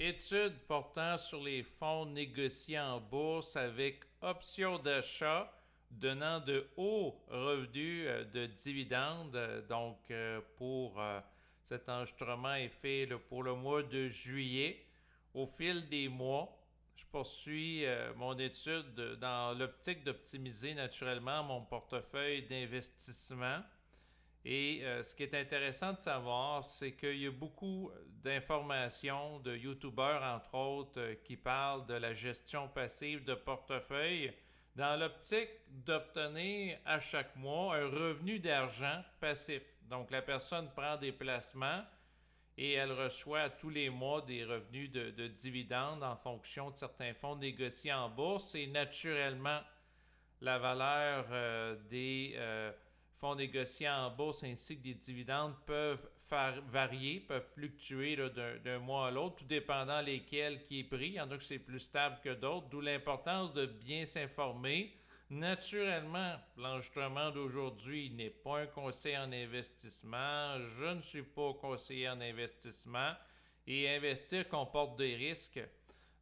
Étude portant sur les fonds négociés en bourse avec option d'achat donnant de hauts revenus de dividendes. Pour cet enregistrement est fait pour le mois de juillet. Au fil des mois, je poursuis mon étude dans l'optique d'optimiser naturellement mon portefeuille d'investissement. Et ce qui est intéressant de savoir, c'est qu'il y a beaucoup d'informations de YouTubeurs, entre autres, qui parlent de la gestion passive de portefeuille dans l'optique d'obtenir à chaque mois un revenu d'argent passif. Donc, la personne prend des placements et elle reçoit tous les mois des revenus de dividendes en fonction de certains fonds négociés en bourse. Et naturellement, la valeur des fonds négociés en bourse ainsi que des dividendes peuvent varier, peuvent fluctuer d'un mois à l'autre, tout dépendant lesquels qui est pris. Il y en a que c'est plus stable que d'autres, d'où l'importance de bien s'informer. Naturellement, l'enregistrement d'aujourd'hui n'est pas un conseil en investissement. Je ne suis pas conseiller en investissement et investir comporte des risques,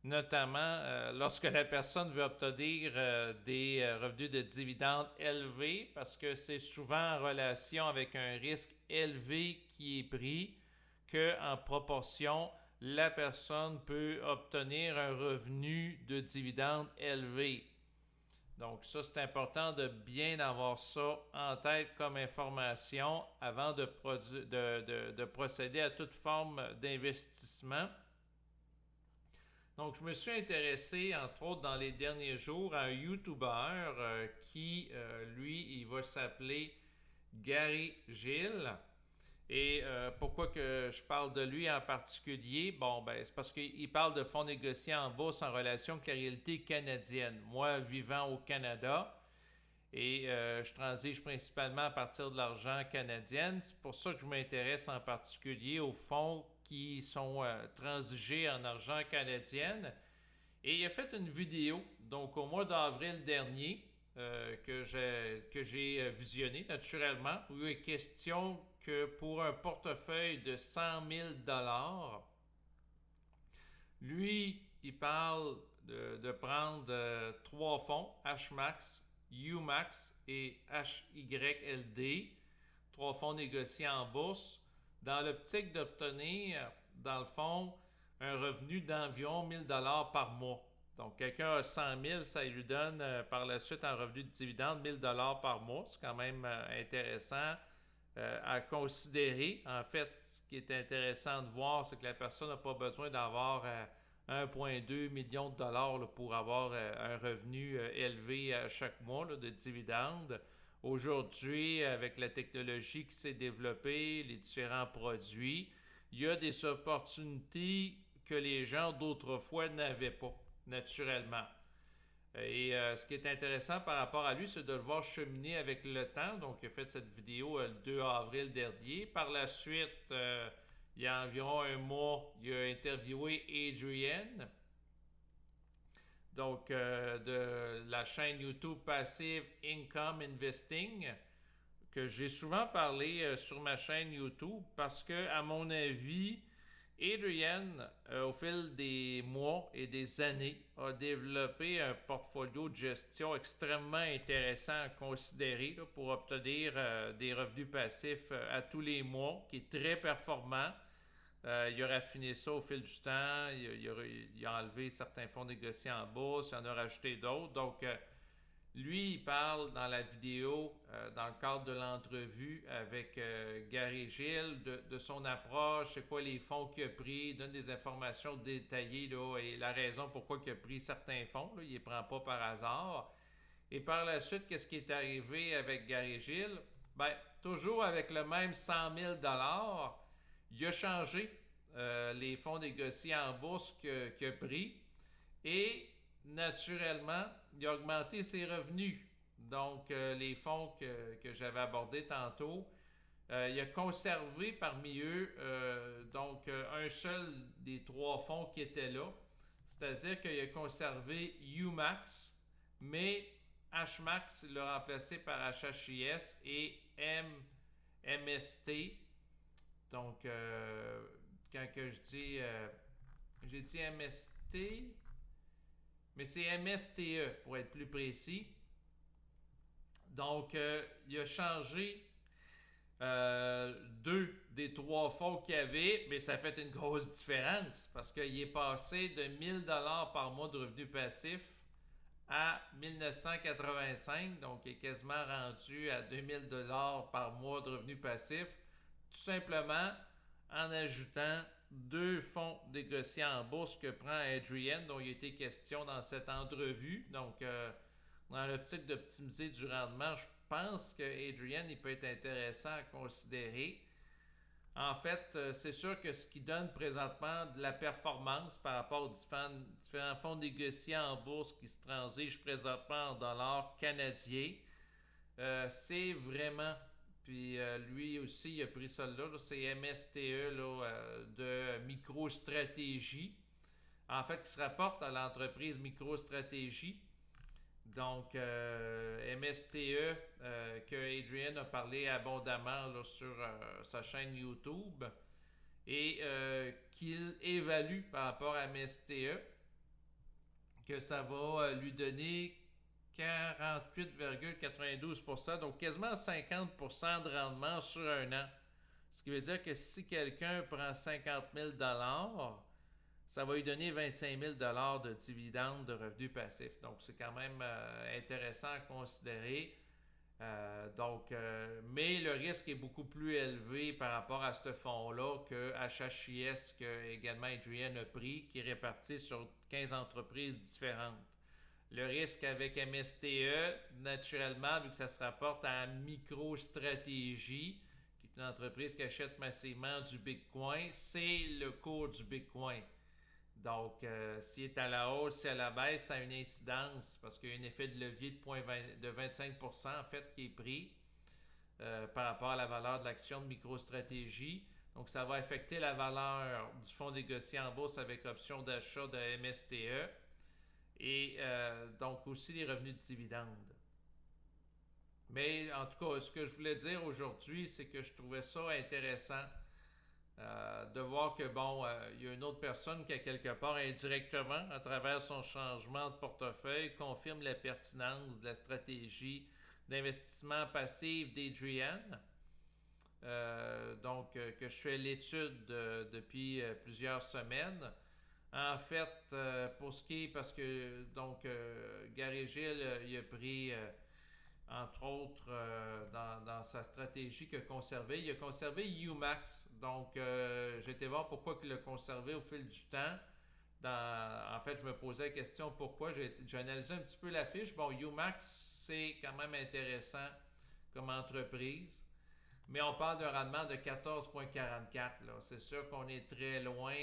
notamment lorsque la personne veut obtenir des revenus de dividendes élevés, parce que c'est souvent en relation avec un risque élevé qui est pris qu'en proportion, la personne peut obtenir un revenu de dividendes élevé. Donc ça, c'est important de bien avoir ça en tête comme information avant de procéder à toute forme d'investissement. Donc, je me suis intéressé, entre autres, dans les derniers jours, à un YouTuber qui, lui, il va s'appeler Gary Gill. Et pourquoi que je parle de lui en particulier? Bon, ben, c'est parce qu'il parle de fonds négociés en bourse en relation avec la réalité canadienne. Moi, vivant au Canada, et je transige principalement à partir de l'argent canadien. C'est pour ça que je m'intéresse en particulier aux fonds qui sont transigés en argent canadien. Et il a fait une vidéo, donc au mois d'avril dernier, que j'ai visionné naturellement, où il est question que pour un portefeuille de 100 000 lui, il parle de prendre trois fonds, HMAX, UMAX et HYLD, trois fonds négociés en bourse, dans l'optique d'obtenir, dans le fond, un revenu d'environ 1 000 par mois. Donc, quelqu'un a 100 000, ça lui donne par la suite un revenu de dividende 1 000 par mois. C'est quand même intéressant à considérer. En fait, ce qui est intéressant de voir, c'est que la personne n'a pas besoin d'avoir 1,2 million de dollars là, pour avoir un revenu élevé à chaque mois là, de dividendes. Aujourd'hui, avec la technologie qui s'est développée, les différents produits, il y a des opportunités que les gens d'autrefois n'avaient pas, naturellement. Et ce qui est intéressant par rapport à lui, c'est de le voir cheminer avec le temps. Donc, il a fait cette vidéo le 2 avril dernier. Par la suite, il y a environ un mois, il a interviewé Adrian, donc de la chaîne YouTube Passive Income Investing, que j'ai souvent parlé sur ma chaîne YouTube parce que, à mon avis, Adrian, au fil des mois et des années, a développé un portfolio de gestion extrêmement intéressant à considérer là, pour obtenir des revenus passifs à tous les mois, qui est très performant. Il a raffiné ça au fil du temps, il a enlevé certains fonds négociés en bourse, il en a rajouté d'autres. Donc, lui, il parle dans la vidéo, dans le cadre de l'entrevue avec Gary Gill, de son approche, c'est quoi les fonds qu'il a pris, il donne des informations détaillées là, et la raison pourquoi il a pris certains fonds, là, il ne les prend pas par hasard. Et par la suite, qu'est-ce qui est arrivé avec Gary Gill? Ben, toujours avec le même 100 000 il a changé les fonds négociés en bourse qu'il a pris et naturellement, il a augmenté ses revenus. Donc, les fonds que j'avais abordés tantôt, il a conservé parmi eux un seul des trois fonds qui étaient là. C'est-à-dire qu'il a conservé UMAX, mais HMAX l'a remplacé par HHIS et MST. Donc, quand que je dis J'ai dit MST, mais c'est MSTE pour être plus précis. Donc, il a changé deux des trois fonds qu'il y avait, mais ça fait une grosse différence parce qu'il est passé de 1000$ par mois de revenus passifs à 1985, donc il est quasiment rendu à 2000$ par mois de revenus passifs, tout simplement en ajoutant deux fonds négociés en bourse que prend Adrian, dont il a été question dans cette entrevue. Donc, dans l'optique d'optimiser du rendement, je pense que Adrian il peut être intéressant à considérer. En fait, c'est sûr que ce qui donne présentement de la performance par rapport aux différents fonds négociés en bourse qui se transigent présentement en dollars canadiens, c'est vraiment, puis lui aussi il a pris ça là, c'est MSTE de MicroStratégie, en fait qui se rapporte à l'entreprise MicroStratégie. Donc, MSTE, que Adrian a parlé abondamment là, sur sa chaîne YouTube, et qu'il évalue par rapport à MSTE que ça va lui donner 48,92%, donc quasiment 50% de rendement sur un an. Ce qui veut dire que si quelqu'un prend 50 000$, ça va lui donner 25 000$ de dividendes de revenus passifs. Donc, c'est quand même intéressant à considérer. Mais le risque est beaucoup plus élevé par rapport à ce fonds-là que HHIS, que également Adrian a pris, qui est réparti sur 15 entreprises différentes. Le risque avec MSTE, naturellement, vu que ça se rapporte à MicroStratégie, qui est une entreprise qui achète massivement du Bitcoin, c'est le cours du Bitcoin. Donc, s'il est à la hausse, s'il est à la baisse, ça a une incidence parce qu'il y a un effet de levier de 25% en fait qui est pris par rapport à la valeur de l'action de MicroStratégie. Donc, ça va affecter la valeur du fonds négocié en bourse avec option d'achat de MSTE et donc aussi les revenus de dividendes. Mais en tout cas, ce que je voulais dire aujourd'hui, c'est que je trouvais ça intéressant de voir que, il y a une autre personne qui, à quelque part, indirectement, à travers son changement de portefeuille, confirme la pertinence de la stratégie d'investissement passif d'Adrian. Que je fais l'étude depuis plusieurs semaines. En fait, pour ce qui est, parce que, Gary Gill, il a pris entre autres dans sa stratégie qu'il a conservé. Il a conservé UMAX. Donc, j'ai été voir pourquoi il l'a conservé au fil du temps. En fait, je me posais la question pourquoi. J'ai analysé un petit peu la fiche. Bon, UMAX, c'est quand même intéressant comme entreprise. Mais on parle d'un rendement de 14,44. C'est sûr qu'on est très loin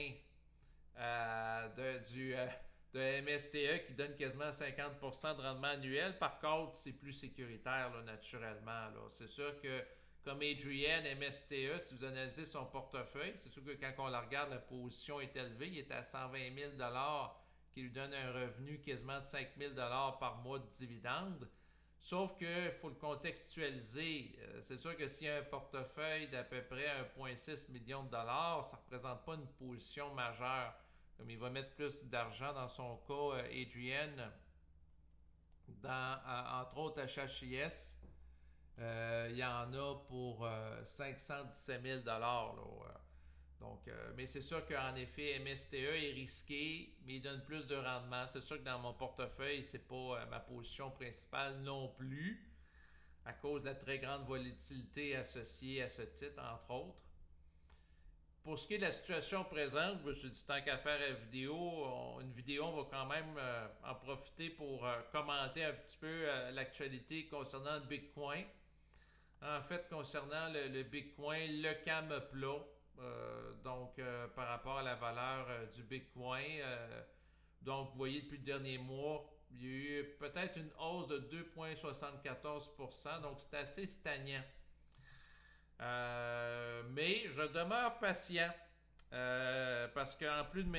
de MSTE qui donne quasiment 50% de rendement annuel. Par contre, c'est plus sécuritaire naturellement. C'est sûr que comme Adrian, MSTE, si vous analysez son portefeuille, c'est sûr que quand on la regarde, la position est élevée. Il est à 120 000$, qui lui donne un revenu quasiment de 5 000$ par mois de dividendes. Sauf qu'il faut le contextualiser. C'est sûr que s'il y a un portefeuille d'à peu près 1,6 million de dollars, ça ne représente pas une position majeure. Comme il va mettre plus d'argent dans son cas, Adrian, entre autres HHIS, il y en a pour 517 000$. Mais c'est sûr qu'en effet, MSTE est risqué, mais il donne plus de rendement. C'est sûr que dans mon portefeuille, c'est pas ma position principale non plus, à cause de la très grande volatilité associée à ce titre, entre autres. Pour ce qui est de la situation présente, je me suis dit tant qu'à faire une vidéo, on va quand même en profiter pour commenter un petit peu l'actualité concernant le Bitcoin. En fait, concernant le Bitcoin, le CAM plat, par rapport à la valeur du Bitcoin. Donc, vous voyez, depuis le dernier mois, il y a eu peut-être une hausse de 2,74%, donc c'est assez stagnant. Mais je demeure patient parce qu'en plus de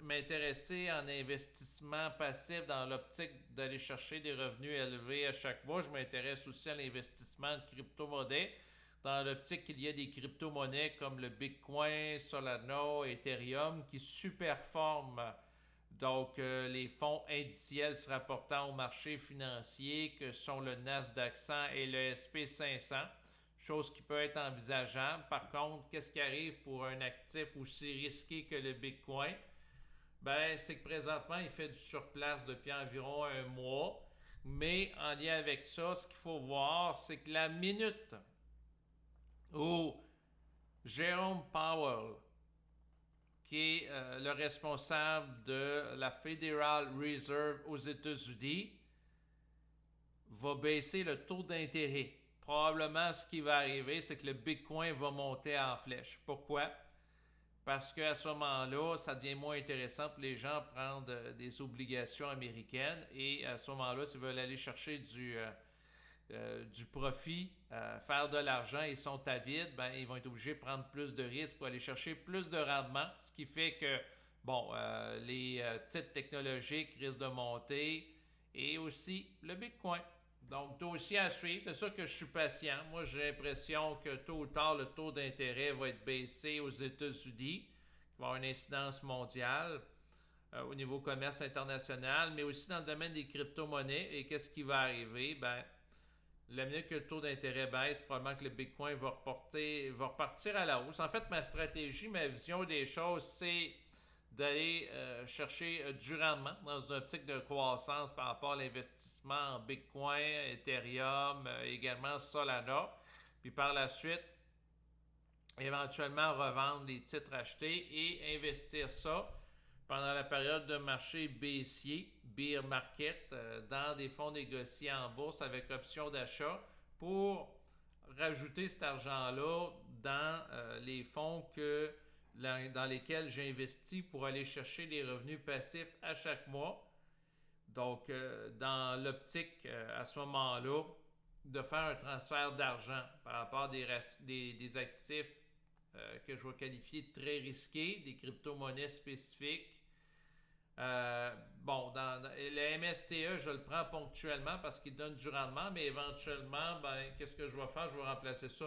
m'intéresser en investissement passif dans l'optique d'aller chercher des revenus élevés à chaque mois, je m'intéresse aussi à l'investissement de crypto-monnaies. dans l'optique qu'il y a des crypto-monnaies comme le Bitcoin, Solana, Ethereum qui superforment donc les fonds indiciels se rapportant au marché financier que sont le Nasdaq 100 et le SP 500, chose qui peut être envisageable. Par contre, qu'est-ce qui arrive pour un actif aussi risqué que le Bitcoin? Ben, c'est que présentement, il fait du surplace depuis environ un mois. Mais en lien avec ça, ce qu'il faut voir, c'est que la minute où Jerome Powell, qui est le responsable de la Federal Reserve aux États-Unis, va baisser le taux d'intérêt. Probablement, ce qui va arriver, c'est que le Bitcoin va monter en flèche. Pourquoi? Parce qu'à ce moment-là, ça devient moins intéressant pour les gens de prendre des obligations américaines. Et à ce moment-là, s'ils veulent aller chercher du profit, faire de l'argent et sont avides, ben, ils vont être obligés de prendre plus de risques pour aller chercher plus de rendement, ce qui fait que, bon, les titres technologiques risquent de monter et aussi le Bitcoin. Donc, dossier à suivre. C'est sûr que je suis patient. Moi, j'ai l'impression que tôt ou tard, le taux d'intérêt va être baissé aux États-Unis, qui va avoir une incidence mondiale au niveau commerce international, mais aussi dans le domaine des crypto-monnaies. Et qu'est-ce qui va arriver? Ben, la minute que le taux d'intérêt baisse, probablement que le Bitcoin va repartir à la hausse. En fait, ma stratégie, ma vision des choses, c'est d'aller chercher du rendement dans une optique de croissance par rapport à l'investissement en Bitcoin, Ethereum, également Solana. Puis par la suite, éventuellement revendre les titres achetés et investir ça pendant la période de marché baissier, bear market, dans des fonds négociés en bourse avec option d'achat pour rajouter cet argent-là dans les fonds dans lesquels j'investis pour aller chercher des revenus passifs à chaque mois. Donc, dans l'optique, à ce moment-là, de faire un transfert d'argent par rapport à des actifs que je vais qualifier de très risqués, des crypto-monnaies spécifiques. Le MSTE, je le prends ponctuellement parce qu'il donne du rendement, mais éventuellement, ben, qu'est-ce que je vais faire? Je vais remplacer ça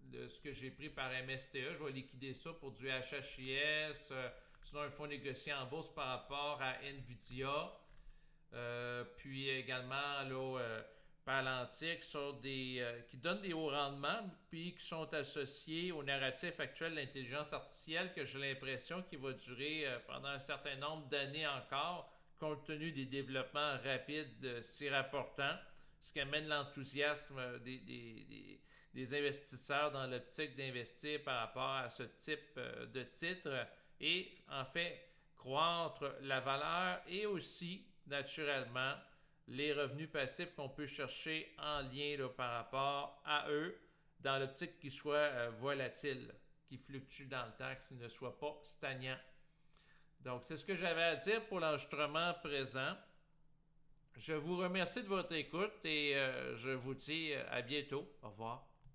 de ce que j'ai pris par MSTE. Je vais liquider ça pour du HHIS, sinon un fonds négocié en bourse par rapport à Nvidia. Puis également là, Palantir qui donnent des hauts rendements puis qui sont associés au narratif actuel de l'intelligence artificielle que j'ai l'impression qu'il va durer pendant un certain nombre d'années encore compte tenu des développements rapides s'y rapportant, ce qui amène l'enthousiasme des investisseurs dans l'optique d'investir par rapport à ce type de titre et en fait croître la valeur et aussi naturellement les revenus passifs qu'on peut chercher en lien là, par rapport à eux dans l'optique qu'ils soient volatiles, qui fluctuent dans le temps, qu'ils ne soient pas stagnants. Donc, c'est ce que j'avais à dire pour l'enregistrement présent. Je vous remercie de votre écoute et je vous dis à bientôt. Au revoir.